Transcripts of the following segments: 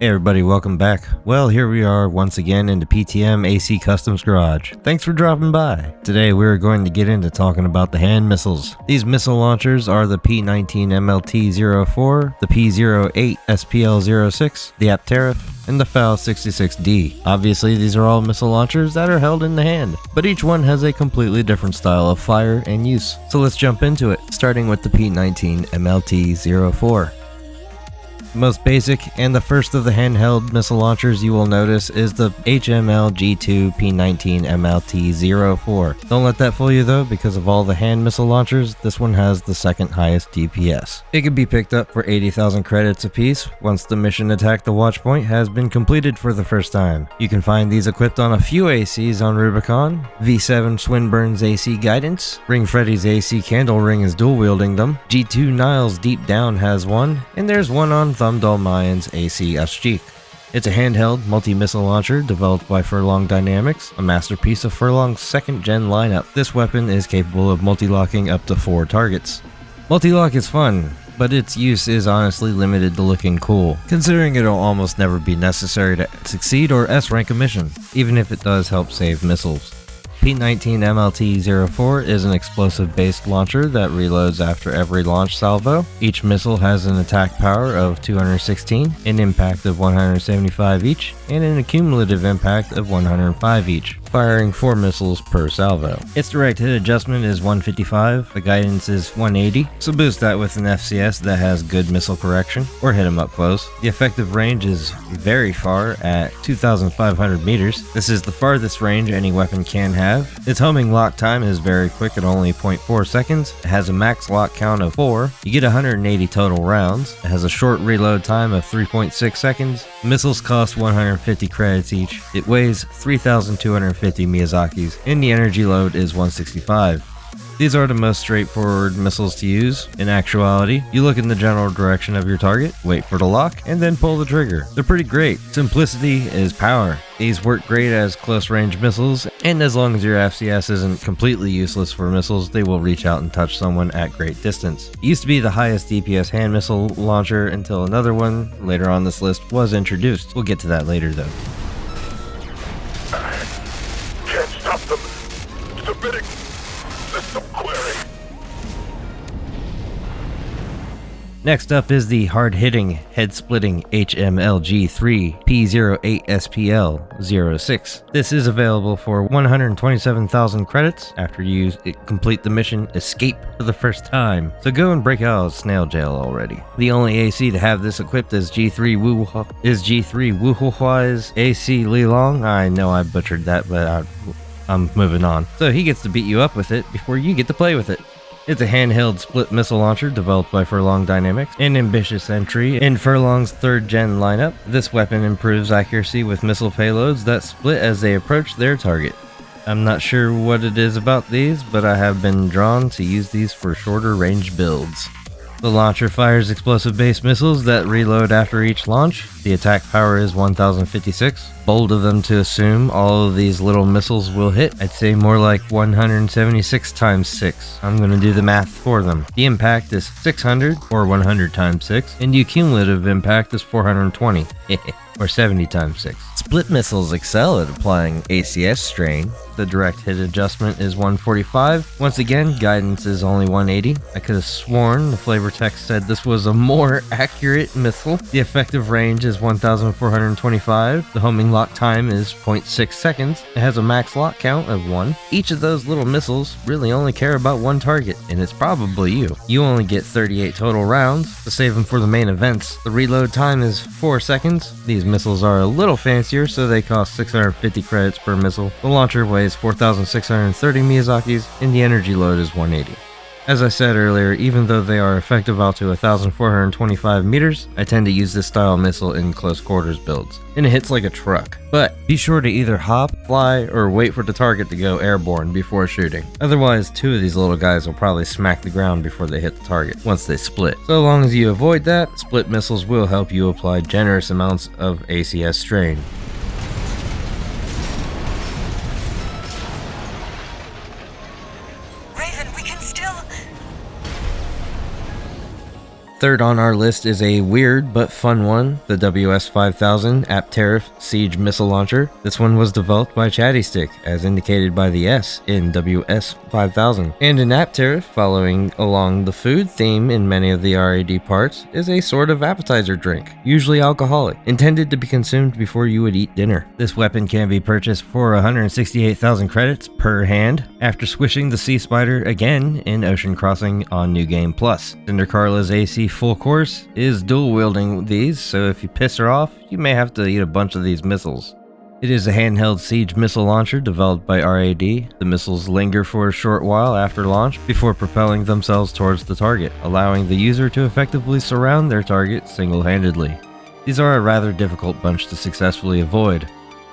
Hey everybody, welcome back. Well, here we are once again in the PTM AC Customs Garage. Thanks for dropping by. Today we're going to get into talking about the hand missiles. These missile launchers are the P19 MLT-04, the P08 SPL-06, the Aperitif, and the FAL-66D. Obviously, these are all missile launchers that are held in the hand, but each one has a completely different style of fire and use. So let's jump into it, starting with the P19 MLT-04. Most basic and the first of the handheld missile launchers you will notice is the HML G2 P19 MLT-04. Don't let that fool you though, because of all the hand missile launchers, this one has the second highest DPS. It can be picked up for 80,000 credits apiece once the mission Attack the Watchpoint has been completed for the first time. You can find these equipped on a few ACs on Rubicon, V7 Swinburne's AC Guidance, Ring Freddy's AC Candle Ring is dual wielding them, G2 Niles Deep Down has one, and there's one on Thumdull Mayan's AC SG. It's a handheld multi-missile launcher developed by Furlong Dynamics, a masterpiece of Furlong's second-gen lineup. This weapon is capable of multi-locking up to 4 targets. Multi-lock is fun, but its use is honestly limited to looking cool, considering it'll almost never be necessary to succeed or S-rank a mission, even if it does help save missiles. P19 MLT-04 is an explosive-based launcher that reloads after every launch salvo. Each missile has an attack power of 216, an impact of 175 each, and an accumulative impact of 105 each, firing 4 missiles per salvo. Its direct hit adjustment is 155, the guidance is 180, so boost that with an FCS that has good missile correction, or hit them up close. The effective range is very far at 2,500 meters. This is the farthest range any weapon can have. Its homing lock time is very quick at only 0.4 seconds. It has a max lock count of 4. You get 180 total rounds. It has a short reload time of 3.6 seconds. Missiles cost 150 credits each. It weighs 3,250 Miyazakis, and the energy load is 165. These are the most straightforward missiles to use. In actuality, you look in the general direction of your target, wait for the lock, and then pull the trigger. They're pretty great. Simplicity is power. These work great as close-range missiles, and as long as your FCS isn't completely useless for missiles, they will reach out and touch someone at great distance. It used to be the highest DPS hand missile launcher until another one, later on this list, was introduced. We'll get to that later though. Can't stop them. Submitting system query. Next up is the hard-hitting, head-splitting HMLG3 P08 SPL-06. This is available for 127,000 credits after you complete the mission Escape for the first time. So go and break out of snail jail already. The only AC to have this equipped is G3 Wuhuai's AC Lilong. I know I butchered that, but I'm moving on. So he gets to beat you up with it before you get to play with it. It's a handheld split missile launcher developed by Furlong Dynamics, an ambitious entry in Furlong's 3rd gen lineup. This weapon improves accuracy with missile payloads that split as they approach their target. I'm not sure what it is about these, but I have been drawn to use these for shorter range builds. The launcher fires explosive-based missiles that reload after each launch. The attack power is 1056. Bold of them to assume all of these little missiles will hit. I'd say more like 176 times 6. I'm going to do the math for them. The impact is 600, or 100 times 6, and the cumulative impact is 420, or 70 times 6. Split missiles excel at applying ACS strain. The direct hit adjustment is 145. Once again, guidance is only 180. I could have sworn the flavor text said this was a more accurate missile. The effective range is 1,425. The homing lock time is 0.6 seconds. It has a max lock count of 1. Each of those little missiles really only care about one target, and it's probably you. You only get 38 total rounds to save them for the main events. The reload time is 4 seconds. These missiles are a little fancier, so they cost 650 credits per missile. The launcher weighs 4,630 Miyazakis, and the energy load is 180. As I said earlier, even though they are effective out to 1,425 meters, I tend to use this style missile in close quarters builds, and it hits like a truck. But be sure to either hop, fly, or wait for the target to go airborne before shooting. Otherwise, 2 of these little guys will probably smack the ground before they hit the target once they split. So long as you avoid that, split missiles will help you apply generous amounts of ACS strain. Third on our list is a weird but fun one, the WS-5000 Aperitif Siege Missile Launcher. This one was developed by Chatty Stick, as indicated by the S in WS-5000. And an Aperitif, following along the food theme in many of the RAD parts, is a sort of appetizer drink, usually alcoholic, intended to be consumed before you would eat dinner. This weapon can be purchased for 168,000 credits per hand, after swishing the Sea Spider again in Ocean Crossing on New Game Plus. Cinder Carla's AC full course is dual wielding these, so if you piss her off, you may have to eat a bunch of these missiles. It is a handheld siege missile launcher developed by RAD. The missiles linger for a short while after launch before propelling themselves towards the target, allowing the user to effectively surround their target single-handedly. These are a rather difficult bunch to successfully avoid.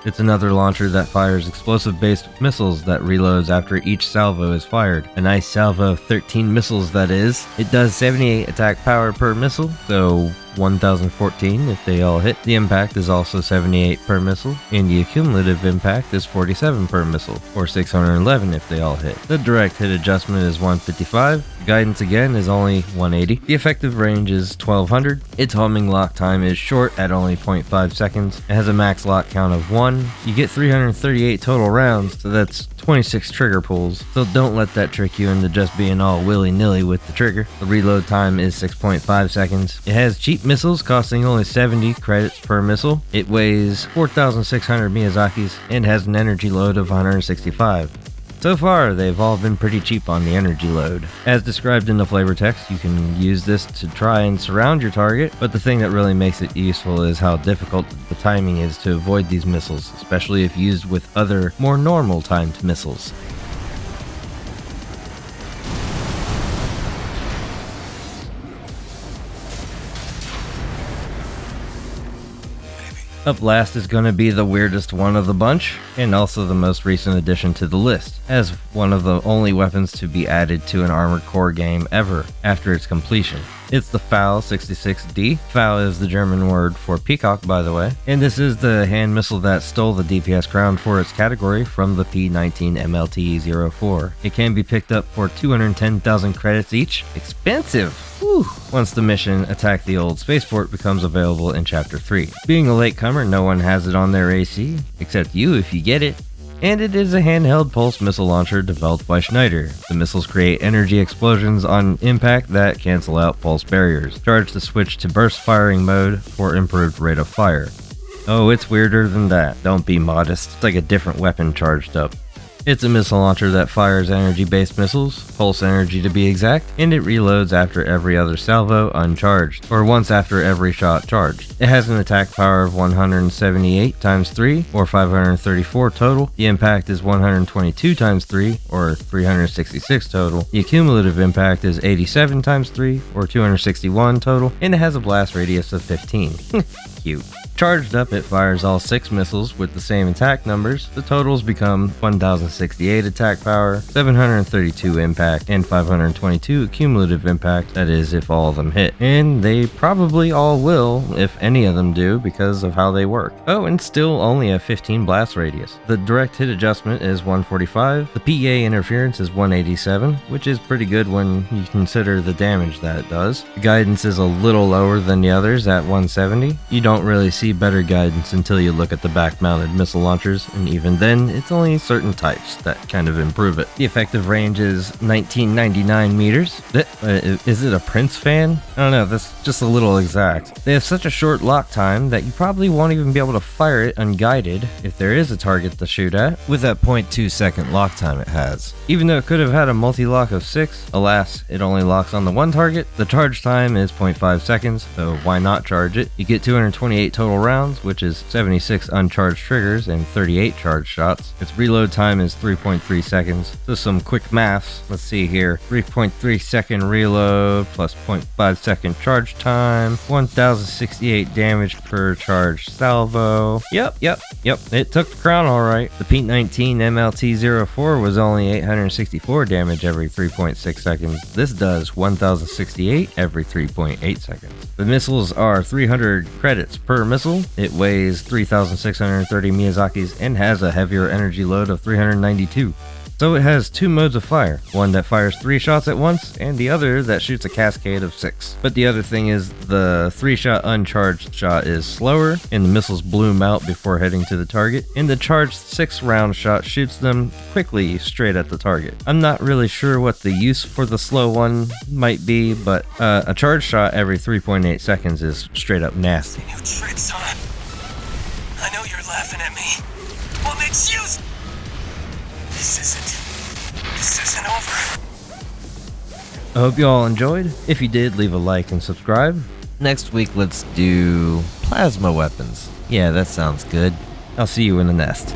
It's another launcher that fires explosive-based missiles that reloads after each salvo is fired. A nice salvo of 13 missiles, that is. It does 78 attack power per missile, so 1014 if they all hit. The impact is also 78 per missile, and the cumulative impact is 47 per missile, or 611 if they all hit. The direct hit adjustment is 155. Guidance again is only 180. The effective range is 1200. Its homing lock time is short at only 0.5 seconds. It has a max lock count of 1. You get 338 total rounds, so that's 26 trigger pulls, so don't let that trick you into just being all willy-nilly with the trigger. The reload time is 6.5 seconds. It has cheap missiles costing only 70 credits per missile. It weighs 4,600 Miyazakis and has an energy load of 165. So far, they've all been pretty cheap on the energy load. As described in the flavor text, you can use this to try and surround your target, but the thing that really makes it useful is how difficult the timing is to avoid these missiles, especially if used with other, more normal timed missiles. Up last is going to be the weirdest one of the bunch, and also the most recent addition to the list, as one of the only weapons to be added to an Armored Core game ever after its completion. It's the FAL 66D. FAL is the German word for peacock, by the way, and this is the hand missile that stole the DPS crown for its category from the P19 MLT-04. It can be picked up for 210,000 credits each. Expensive! Whew. Once the mission Attack the Old Spaceport becomes available in Chapter 3. Being a latecomer, no one has it on their AC, except you if you get it. And it is a handheld pulse missile launcher developed by Schneider. The missiles create energy explosions on impact that cancel out pulse barriers. Charge the switch to burst firing mode for improved rate of fire. Oh, it's weirder than that. Don't be modest. It's like a different weapon charged up. It's a missile launcher that fires energy-based missiles, pulse energy to be exact, and it reloads after every other salvo uncharged, or once after every shot charged. It has an attack power of 178 times 3, or 534 total. The impact is 122 times 3, or 366 total. The cumulative impact is 87 times 3, or 261 total, and it has a blast radius of 15. Cute. Charged up, it fires all 6 missiles with the same attack numbers. The totals become 1068 attack power, 732 impact, and 522 cumulative impact, that is if all of them hit. And they probably all will, if any of them do, because of how they work. Oh, and still only a 15 blast radius. The direct hit adjustment is 145, the PA interference is 187, which is pretty good when you consider the damage that it does. The guidance is a little lower than the others at 170. You don't really see better guidance until you look at the back-mounted missile launchers, and even then, it's only certain types that kind of improve it. The effective range is 1999 meters. Is it a Prince fan? I don't know, that's just a little exact. They have such a short lock time that you probably won't even be able to fire it unguided if there is a target to shoot at, with that 0.2 second lock time it has. Even though it could have had a multi-lock of 6, alas, it only locks on the one target. The charge time is 0.5 seconds, so why not charge it? You get 228 total rounds, which is 76 uncharged triggers and 38 charged shots. Its reload time is 3.3 seconds. So some quick maths. Let's see here. 3.3 second reload plus 0.5 second charge time. 1068 damage per charged salvo. Yep. It took the crown alright. The P19 MLT-04 was only 864 damage every 3.6 seconds. This does 1068 every 3.8 seconds. The missiles are 300 credits per missile. It weighs 3,630 Miyazakis and has a heavier energy load of 392. So it has two modes of fire, one that fires 3 shots at once, and the other that shoots a cascade of 6. But the other thing is the 3-shot uncharged shot is slower, and the missiles bloom out before heading to the target, and the charged 6-round shot shoots them quickly straight at the target. I'm not really sure what the use for the slow one might be, but a charged shot every 3.8 seconds is straight up nasty. New tricks, huh? I know you're laughing at me. What makes you... This isn't over. I hope you all enjoyed. If you did, leave a like and subscribe. Next week, let's do plasma weapons. Yeah, that sounds good. I'll see you in the nest.